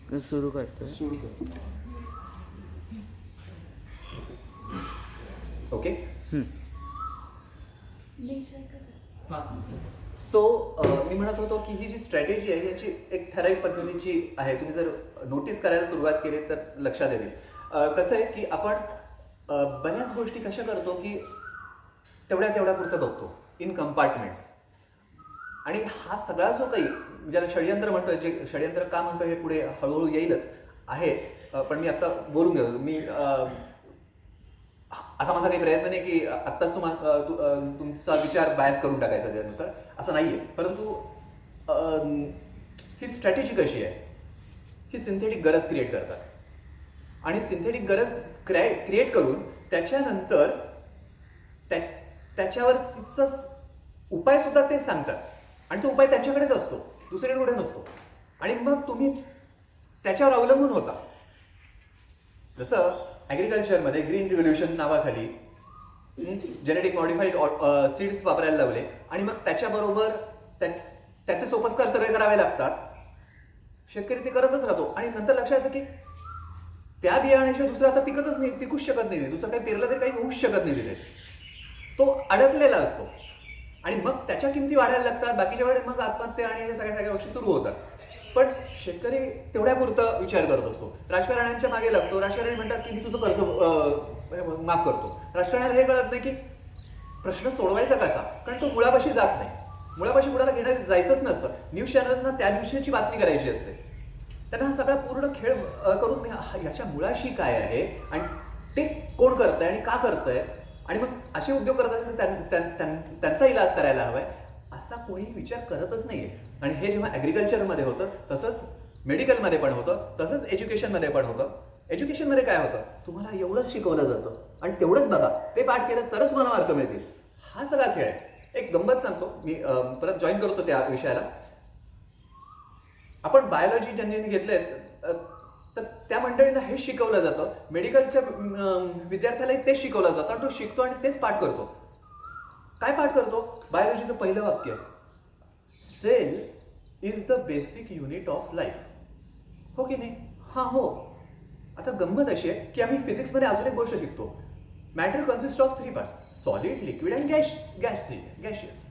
सुरू करतो. सुरू कर. ओके. हां. सो मी म्हणत होतो की ही जी स्ट्रॅटेजी आहे याची एक ठराविक पद्धतीची आहे. तुम्ही जर नोटीस करायला सुरुवात केली तर लक्षात येईल. कसं आहे की आपण बऱ्याच गोष्टी कशा करतो की तेवढ्यापुरतं बघतो इन कंपार्टमेंट्स. आणि हा सगळा जो काही ज्याला षडयंत्र म्हणतोय, जे षडयंत्र का म्हणतोय हे पुढे हळूहळू येईलच आहे. पण मी आत्ता बोलून गेलो. मी असा माझा काही प्रयत्न नाही की आत्ताच तुमचा विचार बायस करून टाकायचा त्यानुसार, असं नाही आहे. परंतु ही स्ट्रॅटेजी कशी आहे, ही सिंथेटिक गरज क्रिएट करतात. आणि सिंथेटिक गरज क्रिएट करून त्याच्यानंतर त्याच्यावर तिचा उपाय सुद्धा ते सांगतात. आणि तो उपाय त्यांच्याकडेच असतो, दुसरीकडे कुठे नसतो. आणि मग तुम्ही त्याच्यावर अवलंबून होता. जसं ॲग्रिकल्चरमध्ये ग्रीन रिव्होल्युशन नावाखाली जेनेटिक मॉडिफाईड सीड्स वापरायला लावले आणि मग त्याच्याबरोबर त्याचे सोपस्कार सगळे करावे लागतात. शेतकरी ते करतच राहतो आणि नंतर लक्षात येतं की त्या बियाण्याशिवाय दुसरं आता पिकूच शकत नाही. दुसरं काही पेरलं तरी काही होऊच शकत नाही तिथे. तो अडकलेला असतो आणि मग त्याच्या किमती वाढायला लागतात. बाकीच्या वेळेस मग आत्महत्या आणि हे सगळ्या गोष्टी सुरू होतात. पण शेतकरी तेवढ्यापुरतं विचार करत असतो. राजकारण्यांच्या मागे लागतो. राजकारणी म्हणतात की मी तुझं कर्ज माफ करतो. राजकारण्याला हे कळत नाही की प्रश्न सोडवायचा कसा, कारण तो मुळापाशी जात नाही. मुळापाशी मुळाला घेणं जायचंच नसतं. न्यूज चॅनल्सना त्या दिवशीची बातमी करायची असते. त्यांना हा सगळा पूर्ण खेळ करून ह्याच्या मुळाशी काय आहे आणि ते कोण करतंय आणि का करतंय आणि मग असे उद्योग करत असेल त्यांचा इलाज करायला हवाय असा कोणीही विचार करतच नाहीये. आणि हे जेव्हा ॲग्रिकल्चरमध्ये होतं, तसंच मेडिकलमध्ये पण होतं, तसंच एज्युकेशनमध्ये पण होतं. एज्युकेशनमध्ये काय होतं, तुम्हाला एवढंच शिकवलं जातं आणि तेवढंच बघा, ते पाठ केलं तरच तुम्हाला मार्क मिळतील. हा सगळा खेळ आहे. एक गंमत सांगतो मी, परत जॉईन करतो त्या विषयाला. आपण बायोलॉजी ज्यांनी घेतलंय तर त्या मंडळींना हे शिकवलं जातं. मेडिकलच्या विद्यार्थ्यालाही तेच शिकवलं जातं आणि तो शिकतो आणि तेच पाठ करतो. काय पाठ करतो? बायोलॉजीचं पहिलं वाक्य, cell is the basic unit of life. हो की नाही? हा हो. आता गंमत अशी आहे की आम्ही फिजिक्समध्ये अजून एक गोष्ट शिकतो, matter consist of 3 parts, solid, liquid and gaseous.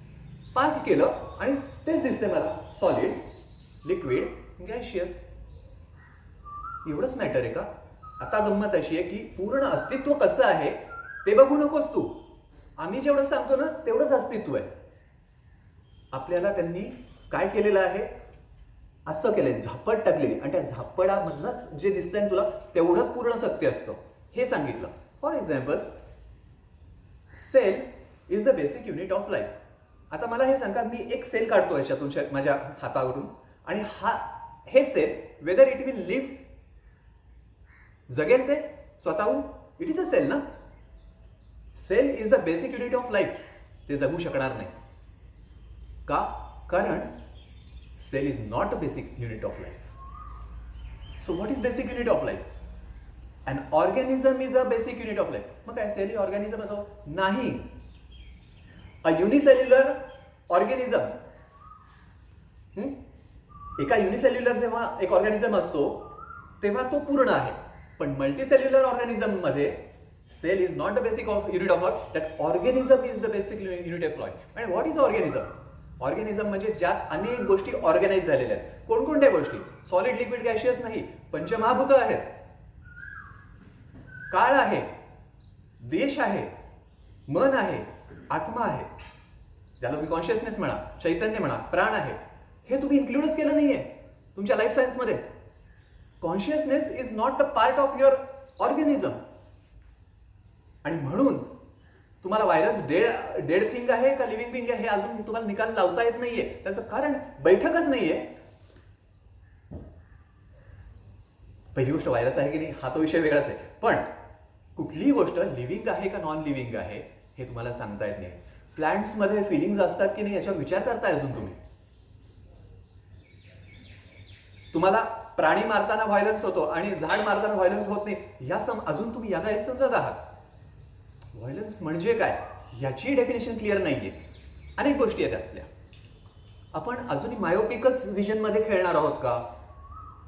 पाठ केलं आणि तेच दिसतंय मला, सॉलिड, लिक्विड, गॅशियस. एवढंच मॅटर आहे का? आता गंमत अशी आहे की पूर्ण अस्तित्व कसं आहे ते बघू नकोस तू. आम्ही जेवढं सांगतो ना तेवढंच अस्तित्व आहे. आपल्याला त्यांनी काय केलेलं आहे, असं केलंय, झापड टाकलेली आणि त्या झापडामधलंच जे दिसतंय ना तुला तेवढंच पूर्ण सत्य असतं हे सांगितलं. For example, cell is the basic unit of life. आता मला हे सांगा, मी एक सेल काढतो याच्यातून माझ्या हातावरून आणि हे cell whether it will live, जगेल ते स्वतःहून, इट इज अ सेल ना. Cell is the basic unit of life. ते जगू शकणार नाही. का? कारण cell is not a basic unit of life. So what is basic unit of life? An organism is a basic unit of life. मग काय cell ही organism असो? नाही. अ युनिसेल्युलर ऑर्गॅनिझम, एका युनिसेल्युलर जेव्हा एक ऑर्गॅनिझम असतो तेव्हा तो पूर्ण आहे. पण मल्टीसेल्युलर ऑर्गॅनिझम मध्ये cell is not the basic unit of life, that organism is the basic unit of life. आणि व्हॉट इज ऑर्गॅनिझम? ऑर्गॅनिझम म्हणजे ज्यात अनेक गोष्टी ऑर्गनाइज झालेल्या आहेत. कोणकोणत्या गोष्टी? सॉलिड, लिक्विड, गॅशियस नाही, पंचमहाभूत आहेत, काळ आहे, देश आहे, मन आहे, आत्मा आहे, ज्याला तुम्ही कॉन्शियसनेस म्हणा, चैतन्य म्हणा, प्राण आहे. हे तुम्ही इन्क्लूडच केलं नाहीये तुमच्या लाईफ सायन्समध्ये. Consciousness is not a part of your organism. आणि म्हणून तुम्हाला व्हायरस डेड थिंग आहे का लिव्हिंग थिंग आहे हे अजून तुम्हाला निकाल लावता येत नाहीये. त्याचं कारण बैठकच नाहीये. पहिली गोष्ट व्हायरस आहे की नाही हा तो विषय वेगळाच आहे. पण कुठलीही गोष्ट लिव्हिंग आहे का नॉन लिव्हिंग आहे हे तुम्हाला सांगता येत नाही. प्लांट्समध्ये फिलिंग्स असतात की नाही याच्यावर विचार करताय अजून तुम्ही? तुम्हाला प्राणी मारताना व्हायलन्स होतो आणि झाड मारताना व्हायलन्स होत नाही अजून तुम्ही या गैरसमजत आहात. व्हायलन्स म्हणजे काय याची डेफिनेशन क्लिअर नाहीये. अनेक गोष्टी आहेत त्यातल्या. आपण अजूनही मायोपिकच व्हिजनमध्ये खेळणार आहोत का?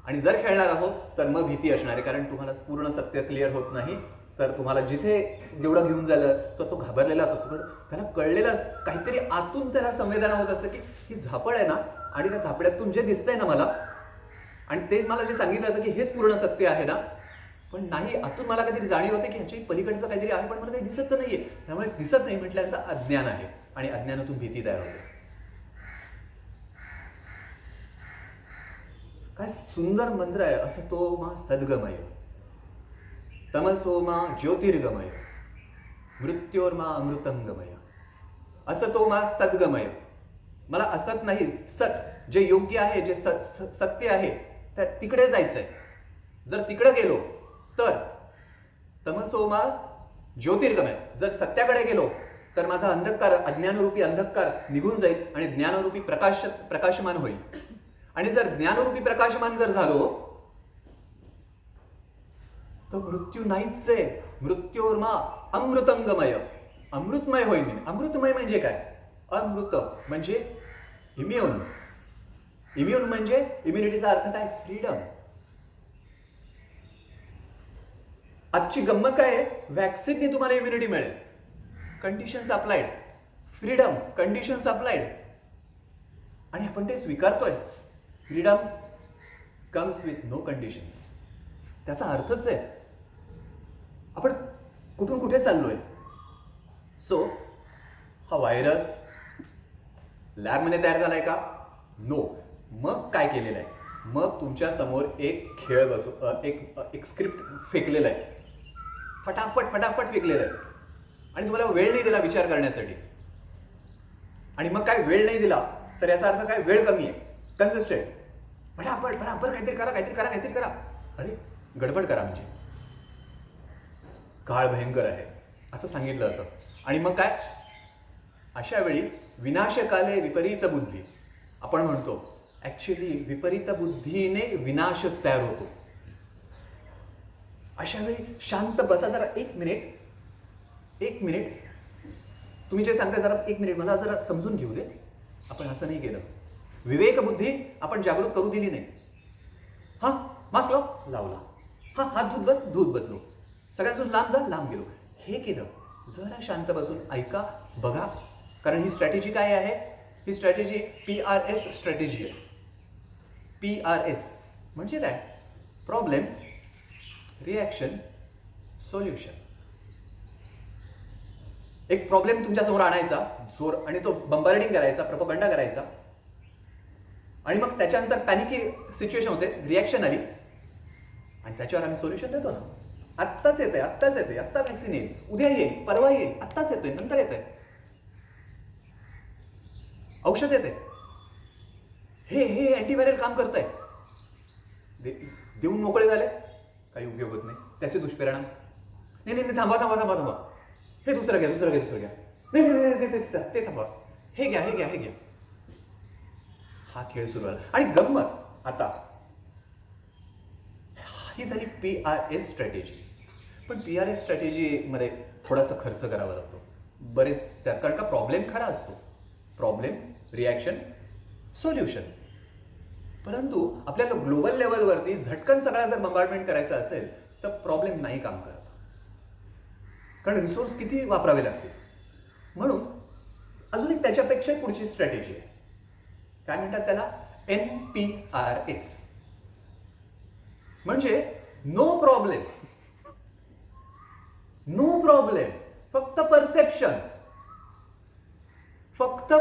आणि जर खेळणार आहोत तर मग भीती असणार आहे, कारण तुम्हाला पूर्ण सत्य क्लिअर होत नाही. तर तुम्हाला जिथे जेवढं घेऊन झालं तर तो घाबरलेला असतो, पण त्याला कळलेलं काहीतरी आतून त्याला संवेदना होत असतं की ही झापड आहे ना, आणि त्या झापड्यातून जे दिसतंय ना मला, आणि ते मला जे सांगितलं होतं की हेच पूर्ण सत्य आहे ना, पण नाही, आतून मला काहीतरी जाणीव होते की ह्याची पलीकडचं काहीतरी आहे, पण मला काही दिसत तर नाहीये. त्यामुळे दिसत नाही म्हटल्यानंतर अज्ञान आहे, आणि अज्ञानातून भीती तयार होते. काय सुंदर मंत्र आहे. असं तो मा सद्गमय, तमसो मा ज्योतिर्गमय, मृत्योर्मा अमृतंगमय. असं तो मा सद्गमय. मला असत नाही, सत जे योग्य आहे, जे सत्य आहे, त्या तिकडे जायचंय. जर तिकडे गेलो तर तमसोमा ज्योतिर्गमय, जर सत्याकडे गेलो तर माझा अंधकार, अज्ञानरूपी अंधकार निघून जाईल आणि ज्ञानरूपी प्रकाशमान होईल. आणि जर ज्ञानरूपी प्रकाशमान जर झालो तर मृत्यू नाहीच आहे. मृत्योर्मा अमृतंगमय, अमृतमय होईल मी. अमृतमय म्हणजे काय? अमृत म्हणजे इम्युन. इम्युन म्हणजे इम्युनिटीचा अर्थ काय? फ्रीडम. आजची गंमत काय आहे? व्हॅक्सिनने तुम्हाला इम्युनिटी मिळेल. Conditions applied. Freedom, conditions applied. आणि आपण ते स्वीकारतोय. Freedom comes with no conditions. त्याचा अर्थच आहे आपण कुठून कुठे चाललोय. सो हा व्हायरस लॅबमध्ये तयार झालाय का? नो. मग काय केलेलं आहे? मग तुमच्या समोर एक खेळ एक स्क्रिप्ट फेकलेला आहे. फटाफट फटाफट फेकलेलं आहे, आणि तुम्हाला वेळ नाही दिला विचार करण्यासाठी. आणि मग काय वेळ नाही दिला तर याचा अर्थ काय? वेळ कमी आहे. कन्सिस्टंट फटाफट फटाफट काहीतरी करा, काहीतरी करा, काहीतरी करा. अरे गडबड करा म्हणजे काळ भयंकर आहे असं सांगितलं जातं. आणि मग काय? अशा वेळी विनाशकाले विपरीत बुद्धी आपण म्हणतो. ऍक्च्युली विपरीत बुद्धीने विनाश तयार होतो. अशा वेळी शांत बसा. जरा एक मिनिट तुम्ही जे सांगताय जरा एक मिनिट मला जरा समजून घेऊ दे. आपण असं नाही केलं. विवेक बुद्धी आपण जागृत करू दिली नाही. हा मास्क लावला, हा हात धूत बसलो, सगळ्यांपासून लांब जा, लांब गेलो. हे केलं. जरा शांत बसून ऐका, बघा. कारण ही स्ट्रॅटेजी काय आहे? ही स्ट्रॅटेजी PRS स्ट्रॅटेजी आहे. PRS म्हणजे काय? Problem, reaction, solution. एक प्रॉब्लेम तुमच्यासमोर आणायचा जोर, आणि तो बंबार्डिंग करायचा, प्रोपगंडा करायचा, आणि मग त्याच्यानंतर पॅनिकी सिच्युएशन होते, रिॲक्शन आली, आणि त्याच्यावर आम्ही सोल्युशन देतो ना. आत्ताच येतंय, आत्ताच येते, आत्ता व्हॅक्सिन येईल, उद्या येईल, परवा येईल, आत्ताच येतोय, नंतर येतंय, औषध येते, हे अँटीव्हायरल काम करतंय. देऊन मोकळे झाले, काही उपयोग होत नाही. त्याचे दुष्परिणाम. नाही थांबा, हे दुसरं घ्या. नाही ते थांबा, हे घ्या. हा खेळ सुरू झाला. आणि गंमत आता ही झाली PRS स्ट्रॅटेजी. पण PRS स्ट्रॅटेजीमध्ये थोडासा खर्च करावा लागतो बरेच त्यात, कारण का प्रॉब्लेम खरा असतो. Problem, reaction, solution. परंतु आपल्याला ग्लोबल लेवलवरती झटकन सगळा जर बंबार्डमेंट करायचा असेल तर प्रॉब्लेम नाही काम करत, कारण रिसोर्स किती वापरावे लागते. म्हणून अजून एक त्याच्यापेक्षा पुढची स्ट्रॅटेजी आहे. काय म्हणतात त्याला? NPRS. म्हणजे नो प्रॉब्लेम, फक्त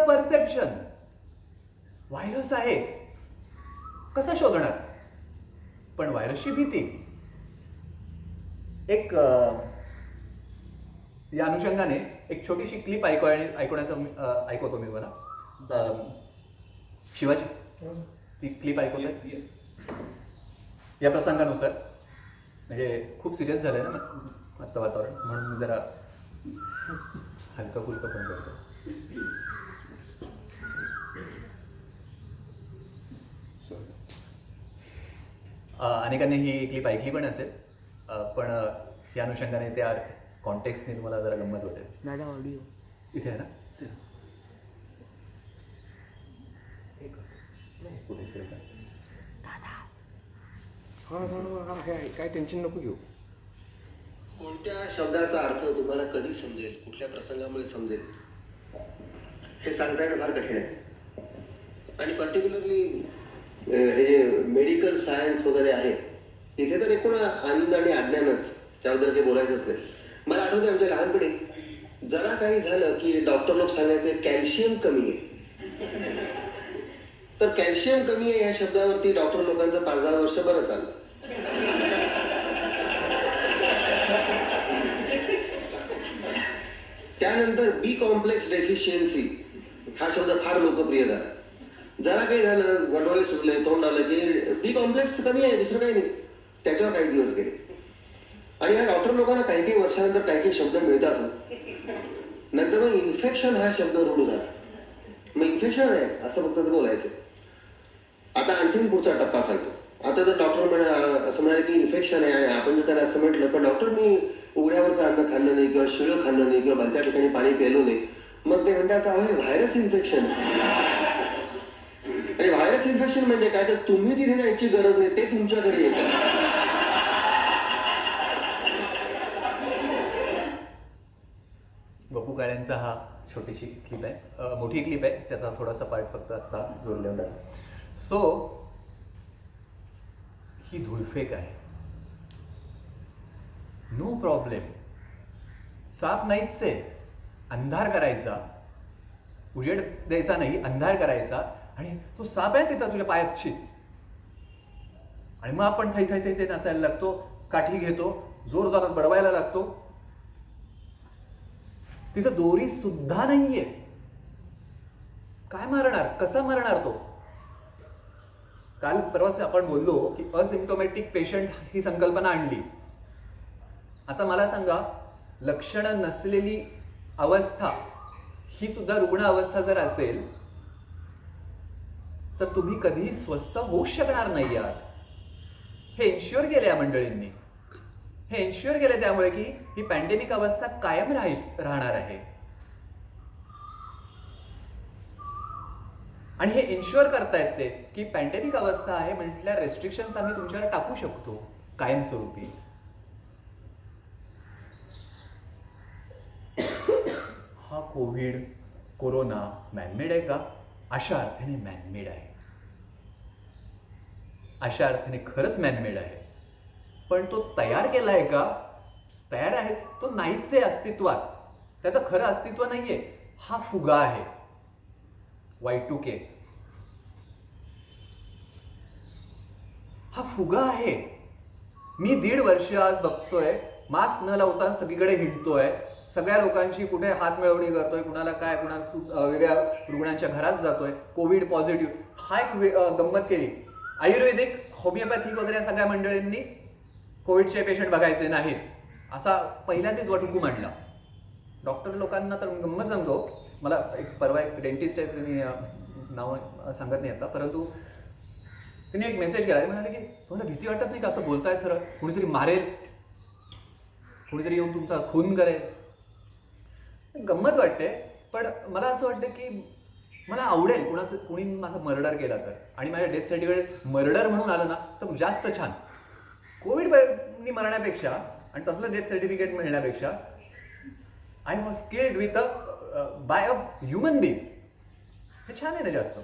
परसेप्शन. व्हायरस आहे, कसं शोधणार? पण व्हायरसची भीती. एक या अनुषंगाने एक छोटीशी क्लिप ऐकवतो मी मला. शिवाजी, ती क्लिप ऐकवतोय या प्रसंगानुसार. म्हणजे खूप सिरियस झालंय ना आत्ता वातावरण, म्हणून मी जरा हलका फुलका पण करतो. अनेकांनी ही क्लिप ऐकली पण असेल, पण या अनुषंगाने त्या कॉन्टेक्स्टने तुम्हाला जरा गंमत होते. दादा ऑडिओ इथे आहे ना? कुठे दादा काय टेन्शन नको घेऊ. कोणत्या शब्दाचा अर्थ तुम्हाला कधी समजेल, कुठल्या प्रसंगामुळे समजेल हे सांगता येणं फार कठीण आहे. आणि पर्टिक्युलरली हे जे मेडिकल सायन्स वगैरे आहे तिथे तर एकूण आनंद आणि अज्ञानच, त्याबद्दल काही बोलायचंच नाही. मला आठवते आमच्या लहानपणी जरा काही झालं की डॉक्टर लोक सांगायचे कॅल्शियम कमी आहे. तर कॅल्शियम कमी आहे या शब्दावरती डॉक्टर लोकांचं 5-10 वर्ष बरं चाललं. त्यानंतर बी कॉम्प्लेक्स डेफिशियन्सी हा शब्द फार लोकप्रिय झाला. जरा काही झालं, गडोळे सुटले, तोंड आलं की बी कॉम्प्लेक्स कमी आहे, दुसरं काही नाही. त्याच्यावर काही दिवस गेले आणि या डॉक्टर लोकांना काही काही वर्षानंतर काही काही शब्द मिळतात. नंतर मग इन्फेक्शन हा शब्द रूढ झाला. मग इन्फेक्शन आहे असं फक्त ते बोलायचं. आता आणखीन पुढचा टप्पा सांगतो. आता जर डॉक्टर असं म्हणाले की इन्फेक्शन आहे आणि आपण जर त्याला असं म्हटलं पण डॉक्टर मी उघड्यावरचं अन्न खाल्लं नाही किंवा शिळं खाल्लं नाही किंवा भलत्या ठिकाणी पाणी प्यायलो नाही, मग ते म्हणतात व्हायरस इन्फेक्शन. आणि व्हायरस इन्फेक्शन म्हणजे काय, तर तुम्ही तिथे जायची गरज नाही, ते तुमच्याकडे येतात. बपू काळ्यांचा हा छोटीशी क्लिप आहे, मोठी क्लिप आहे, त्याचा थोडासा पार्ट फक्त आता जोडलेला आहे. सो ही धुलफेक आहे. No problem. साप नाहीच आहे. अंधार करायचा, उजेड द्यायचा नाही, अंधार करायचा आणि तो साप आहे तिथं तुझ्या पायातशी आणि मग आपण थै थै थै नाचायला लागतो, काठी घेतो, जोर जोरात बडवायला लागतो. तिथं दोरी सुद्धा नाहीये. काय मारणार, कसा मारणार तो? काल परवाच आपण बोललो की असिम्प्टोमॅटिक पेशंट ही संकल्पना आणली. आता मला सांगा, लक्षणं नसलेली अवस्था ही सुद्धा रुग्ण अवस्था जर असेल तर तुम्ही कधीही स्वस्थ होऊच शकणार नाही आहात. हे इन्श्युअर केले या मंडळींनी. हे इन्श्युअर केले त्यामुळे की ही पॅन्डेमिक अवस्था कायम राहणार आहे. आणि हे इन्श्युअर करतायत ते की पॅन्डेमिक अवस्था आहे म्हटल्या रेस्ट्रिक्शन्स आम्ही तुमच्यावर टाकू शकतो कायमस्वरूपी. हा कोविड, कोरोना मॅनमेड आहे का? अशा अर्थाने मॅनमेड आहे. अशा अर्थाने खरंच मॅनमेड आहे. पण तो तयार केला आहे का? तयार आहे तो नाहीच आहे अस्तित्वात. त्याचं खरं अस्तित्व नाहीये. हा फुगा आहे. Y2K हा फुगा आहे. मी 1.5 वर्ष आज बघतोय, मास्क न लावता सगळीकडे हिंडतोय, सगळ्या लोकांशी कुठे हात मिळवणी करतोय, कुणाला काय, कुणाला वेगळ्या रुग्णांच्या घरात जातोय, कोविड पॉझिटिव्ह. हा एक गंमत केली. आयुर्वेदिक, होमिओपॅथिक वगैरे सगळ्या मंडळींनी कोविडचे पेशंट बघायचे नाहीत असा पहिल्यांदाच वटहुकूम आणला. डॉक्टर लोकांना तर गंमत सांगतो. मला परवा एक डेंटिस्ट आहे, त्यांनी नाव सांगत नाही आता, परंतु त्यांनी एक मेसेज केला. म्हणाले की तुम्हाला भीती वाटत नाही का असं बोलताय सर? कुणीतरी मारेल, कुणीतरी येऊन तुमचा खून करेल. गंमत वाटते. पण मला असं वाटतं की मला आवडेल कुणी माझा मर्डर केला तर, आणि माझ्या डेथ सर्टिफिकेट मर्डर म्हणून आलं ना तर जास्त छान. कोविडनी मरण्यापेक्षा आणि तसलं डेथ सर्टिफिकेट मिळण्यापेक्षा I was killed with by a human being, हे छान आहे ना जास्त.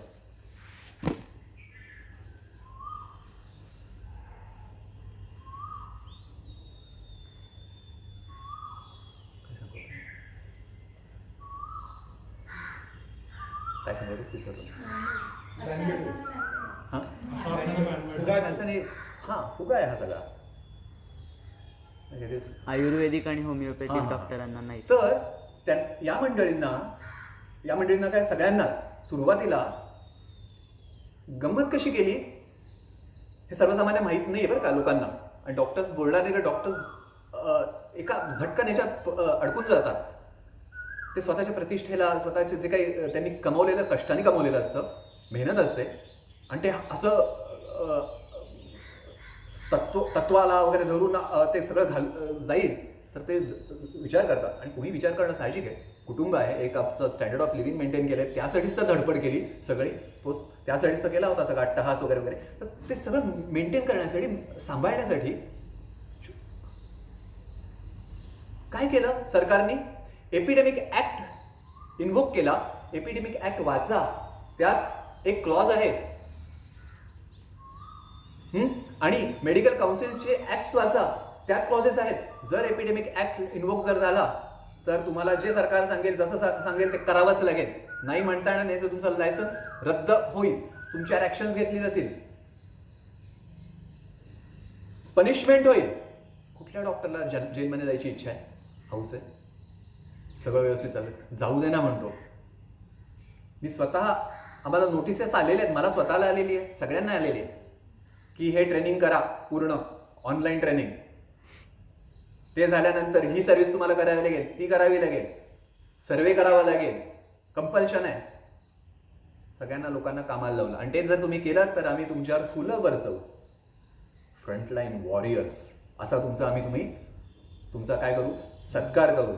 काय सांगायचं विसरलो. हा फुगा आहे हा सगळा. आयुर्वेदिक आणि होमिओपॅथिक डॉक्टरांना नाही. तर या मंडळींना काय सगळ्यांनाच सुरुवातीला गंमत कशी केली हे सर्वसामान्य माहीत नाही बरं का लोकांना. आणि डॉक्टर्स बोलणार नाही का, डॉक्टर्स एका झटकन ह्याच्यात अडकून जातात. ते स्वतःच्या प्रतिष्ठेला, स्वतःचे जे काही त्यांनी कमवलेलं, कष्टाने कमवलेलं असतं, मेहनत असते, आणि ते असं तत्वाला वगैरे धरून ते सगळं जाईल तर ते विचार करतात. आणि तुम्ही विचार करणं साहजिक आहे. कुटुंब आहे, एक आपलं स्टँडर्ड ऑफ लिव्हिंग मेंटेन केलं आहे, त्यासाठीच तर धडपड केली सगळी. त्यासाठीच तर केला होता सगळा अट्टहास वगैरे वगैरे. तर ते सगळं मेंटेन करण्यासाठी, सांभाळण्यासाठी काय केलं सरकारने? एपिडेमिक ऍक्ट इन्व्होक केला. एपिडेमिक ऍक्ट वाचा, त्यात एक क्लॉज आहे. आणि मेडिकल काउन्सिलचे ऍक्ट वाचा, त्यात क्लॉजेस आहेत. जर एपिडेमिक ऍक्ट इन्व्होक जर झाला तर तुम्हाला जे सरकार सांगेल, जसं सांगेल ते करावंच लागेल. नाही म्हणता येणार नाही तर तुमचं लायसन्स रद्द होईल, तुमच्यावर ऍक्शन्स घेतली जातील, पनिशमेंट होईल. कुठल्या डॉक्टरला जेलमध्ये जायची इच्छा आहे? हौस आहे? सगळं व्यवस्थित चाललं, जाऊ दे ना म्हणतो मी. स्वतः आम्हाला नोटिसेस आलेले आहेत, मला स्वतःला आलेली आहे, सगळ्यांना आलेली आहे की हे ट्रेनिंग करा, पूर्ण ऑनलाईन ट्रेनिंग. ते झाल्यानंतर ही सर्व्हिस तुम्हाला करावी लागेल, ती करावी लागेल, सर्वे करावा लागेल, कंपल्शन आहे. सगळ्यांना लोकांना कामाला लावलं. आणि ते जर तुम्ही केलं तर आम्ही तुमच्यावर फुलं बरसवू. फ्रंटलाईन वॉरियर्स असा तुमचा काय करू? सत्कार करू.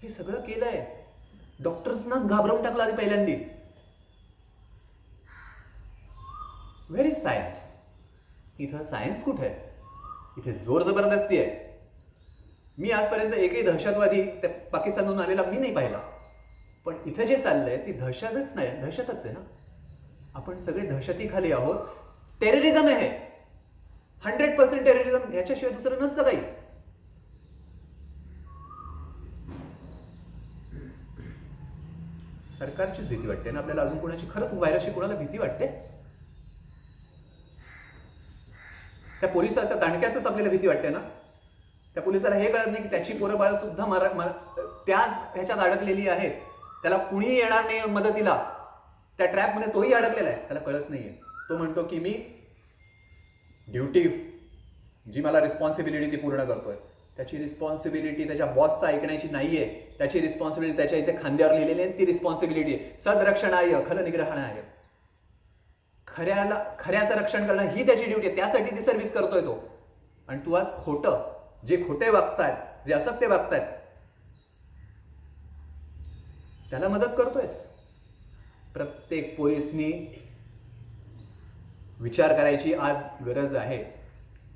हे सगळं केलंय. डॉक्टर्सनाच घाबरवून टाकलं आधी पहिल्यांदी. Where is science? इथं सायन्स कुठे आहे? इथे जोर जबरदस्ती आहे. मी आजपर्यंत एकही दहशतवादी त्या पाकिस्तानहून आलेला मी नाही पाहिला. पण इथं जे चाललंय ती दहशतच नाही, दहशतच आहे ना. आपण सगळे दहशतीखाली आहोत. टेररिझम आहे, 100% टेररिझम. याच्याशिवाय दुसरं नसतं काही. सरकारचीच भीती वाटते ना आपल्याला. अजून कोणाची खरंच व्हायरसची कोणाला भीती वाटते? त्या पोलिसाच्या दांडक्याच आपल्याला भीती वाटते ना. त्या पोलिसाला हे कळत नाही की त्याची पोरं बाळ सुद्धा त्याच ह्याच्यात अडकलेली आहेत. त्याला कुणी येणार नाही मदतीला. त्या ट्रॅपमध्ये तोही अडकलेला आहे, त्याला कळत नाहीये. तो म्हणतो की मी ड्युटी, जी मला रिस्पॉन्सिबिलिटी ती पूर्ण करतोय. त्याची रिस्पॉन्सिबिलिटी त्याच्या बॉसचा ऐकण्याची नाहीये. त्याची रिस्पॉन्सिबिलिटी त्याच्या इथे खांद्यावर लिहिलेली आहे, ती रिस्पॉन्सिबिलिटी आहे. सदरक्षणाय खल निग्रहणाय, खऱ्याचं रक्षण करणं ही त्याची ड्युटी आहे. त्यासाठी ती सर्व्हिस करतोय तो. आणि तू आज खोटं, जे खोटे वागतायत, जे असत्य वागतायत, त्याला मदत करतोयस. प्रत्येक पोलिसनी विचार करायची आज गरज आहे.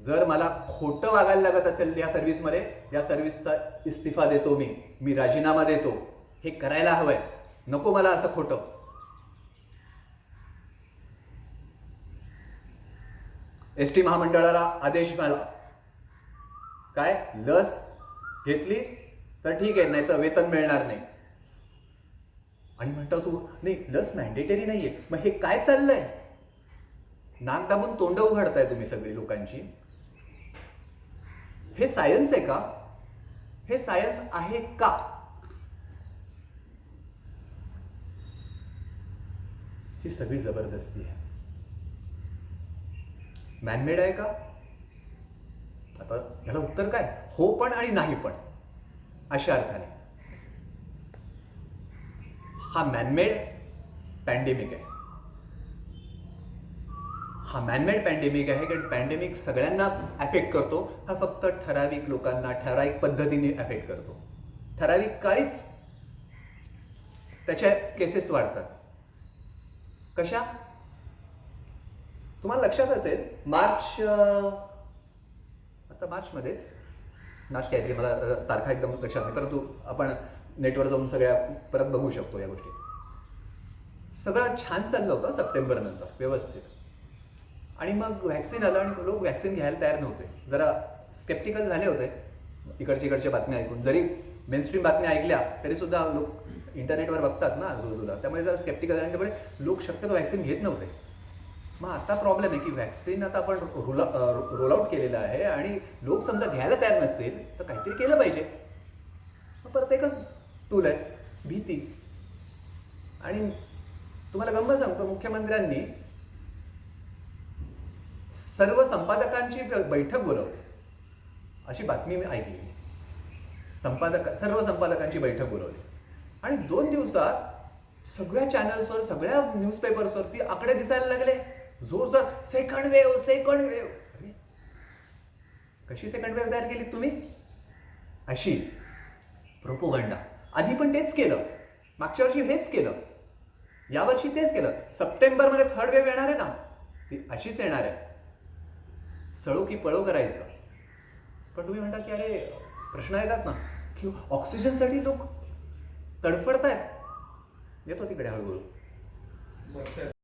जर मला खोटं वागायला लागत असेल या सर्व्हिसमध्ये, या सर्व्हिसचा इस्तिफा देतो मी राजीनामा देतो. हे करायला हवंय. नको मला असं खोटं. एसटी महामंडळाला आदेश मिळाला, काय लस घेतली तर ठीक आहे, नाही तर वेतन मिळणार नाही. आणि म्हणतो तू नाही लस मॅन्डेटरी नाहीये. मग हे काय चाललंय? नाक दाबून तोंड उघडताय तुम्ही सगळी लोकांची. हे सायन्स आहे का? हे सायन्स आहे का? ही सगळी जबरदस्ती आहे. मॅनमेड आहे का? आता याला उत्तर काय? हो पण आणि नाही पण, अशा अर्थाने. हा मॅनमेड पॅन्डेमिक आहे. हा मॅनमेड पॅन्डेमिक आहे कारण पॅन्डेमिक सगळ्यांना अफेक्ट करतो. हा फक्त ठराविक लोकांना ठराविक पद्धतीने अफेक्ट करतो. ठराविक काळीच त्याच्या केसेस वाढतात. कशा? तुम्हाला लक्षात असेल मार्चमध्येच काहीतरी, मला तारखा एकदम लक्षात नाही, परंतु आपण नेटवर जाऊन सगळ्या परत बघू शकतो या गोष्टी. सगळं छान चाललं होतं सप्टेंबर नंतर व्यवस्थित. आणि मग व्हॅक्सिन आलं आणि लोक व्हॅक्सिन घ्यायला तयार नव्हते. जरा स्केप्टिकल झाले होते इकडच्या बातम्या ऐकून. जरी मेनस्ट्रीम बातम्या ऐकल्या तरी सुद्धा लोक इंटरनेटवर बघतात ना आजूबाजूला, त्यामुळे जरा स्केप्टिकल झाले. त्यामुळे लोक शक्यतो व्हॅक्सिन घेत नव्हते. मग आता प्रॉब्लेम आहे की व्हॅक्सिन आता आपण रोल आउट केलेलं आहे आणि लोक समजा घ्यायला तयार नसतील तर काहीतरी केलं पाहिजे. मग परत एकच टूल आहे, भीती. आणि तुम्हाला गंमत सांगतो, मुख्यमंत्र्यांनी सर्व संपादकांची बैठक बोलावली अशी बातमी मी ऐकली. सर्व संपादकांची बैठक बोलावली आणि 2 दिवसात सगळ्या चॅनल्सवर, सगळ्या न्यूजपेपर्सवरती आकडे दिसायला लागले. जोरदार सेकंड वेव्ह. कशी सेकंड वेव्ह तयार केली तुम्ही? अशी प्रोपोगंडा. आधी पण तेच केलं, मागच्या वर्षी हेच केलं. यावर्षी तेच केलं. सप्टेंबरमध्ये थर्ड वेव्ह येणार आहे ना, ती अशीच येणार आहे. सळो की पळो करायचं. पण तुम्ही म्हणता की अरे प्रश्न येतात ना की ऑक्सिजनसाठी लोक तडफडतायत. येतो तिकडे हळूहळू.